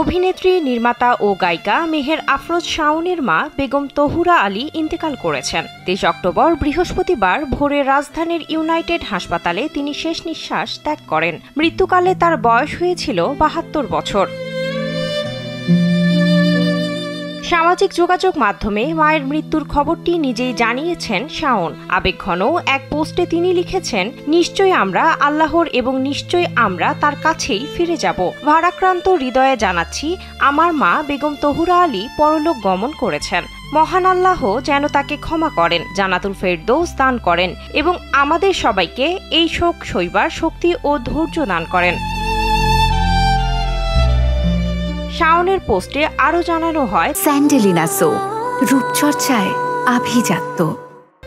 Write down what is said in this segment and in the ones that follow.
অভিনেত্রী, নির্মাতা ও গায়িকা মেহের আফরোজ শাওনের মা বেগম তহুরা আলী ইন্তেকাল করেছেন। 23 অক্টোবর বৃহস্পতিবার ভোরে রাজধানীর ইউনাইটেড হাসপাতালে তিনি শেষ নিঃশ্বাস ত্যাগ করেন। মৃত্যুকালে তার বয়স হয়েছিল 72 বছর। সামাজিক যোগাযোগ মাধ্যমে মায়ের মৃত্যুর খবরটি নিজেই জানিয়েছেন শাওন। আবেগঘন এক পোস্টে তিনি লিখেছেন, নিশ্চয়ই আমরা আল্লাহর এবং নিশ্চয়ই আমরা তার কাছেই ফিরে যাব। ভারাক্রান্ত হৃদয়ে জানাচ্ছি, আমার মা বেগম তহুরা আলী পরলোক গমন করেছেন। মহান আল্লাহ যেন তাকে ক্ষমা করেন, জান্নাতুল ফেরদৌস দান করেন এবং আমাদের সবাইকে এই শোক সইবার শক্তি ও ধৈর্য দান করেন। শাওনের পোস্টে আরও জানানো হয়, স্যান্ডেলিনা সো রূপচর্চায় আভিজাত্য।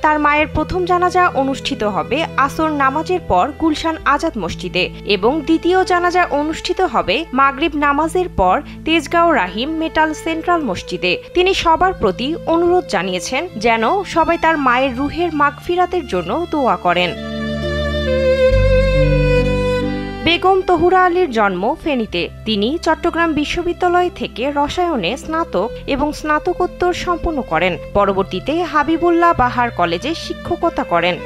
তার মায়ের প্রথম জানাজা অনুষ্ঠিত হবে আসর নামাজের পর গুলশান আজাদ মসজিদে এবং দ্বিতীয় জানাজা অনুষ্ঠিত হবে মাগরিব নামাজের পর তেজগাঁও রাহিম মেটাল সেন্ট্রাল মসজিদে। তিনি সবার প্রতি অনুরোধ জানিয়েছেন যেন সবাই তার মায়ের রুহের মাগফিরাতের জন্য দোয়া করেন। বেগম তহুরা আলীর জন্ম ফেনীতে। তিনি চট্টগ্রাম বিশ্ববিদ্যালয় থেকে রসায়নে স্নাতক এবং স্নাতকোত্তর সম্পন্ন করেন। পরবর্তীতে হাবিবুল্লাহ বাহার কলেজে শিক্ষকতা করেন।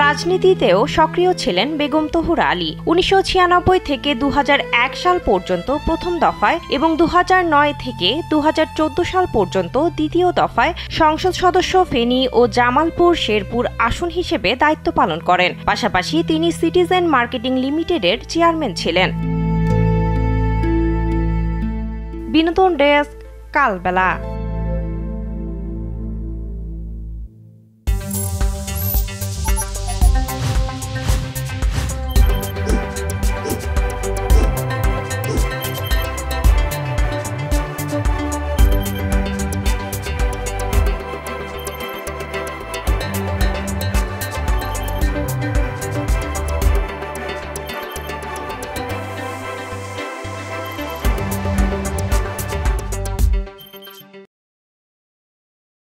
রাজনীতিতেও সক্রিয় ছিলেন বেগম তহুরা আলী। 1996 থেকে 2001 সাল পর্যন্ত প্রথম দফায় এবং 2009 থেকে 2014 সাল পর্যন্ত দ্বিতীয় দফায় সংসদ সদস্য ফেনী ও জামালপুর শেরপুর আসন হিসেবে দায়িত্ব পালন করেন। পাশাপাশি তিনি সিটিজেন মার্কেটিং লিমিটেডের চেয়ারম্যান ছিলেন। বিনোদন ডেস্ক, কালবেলা।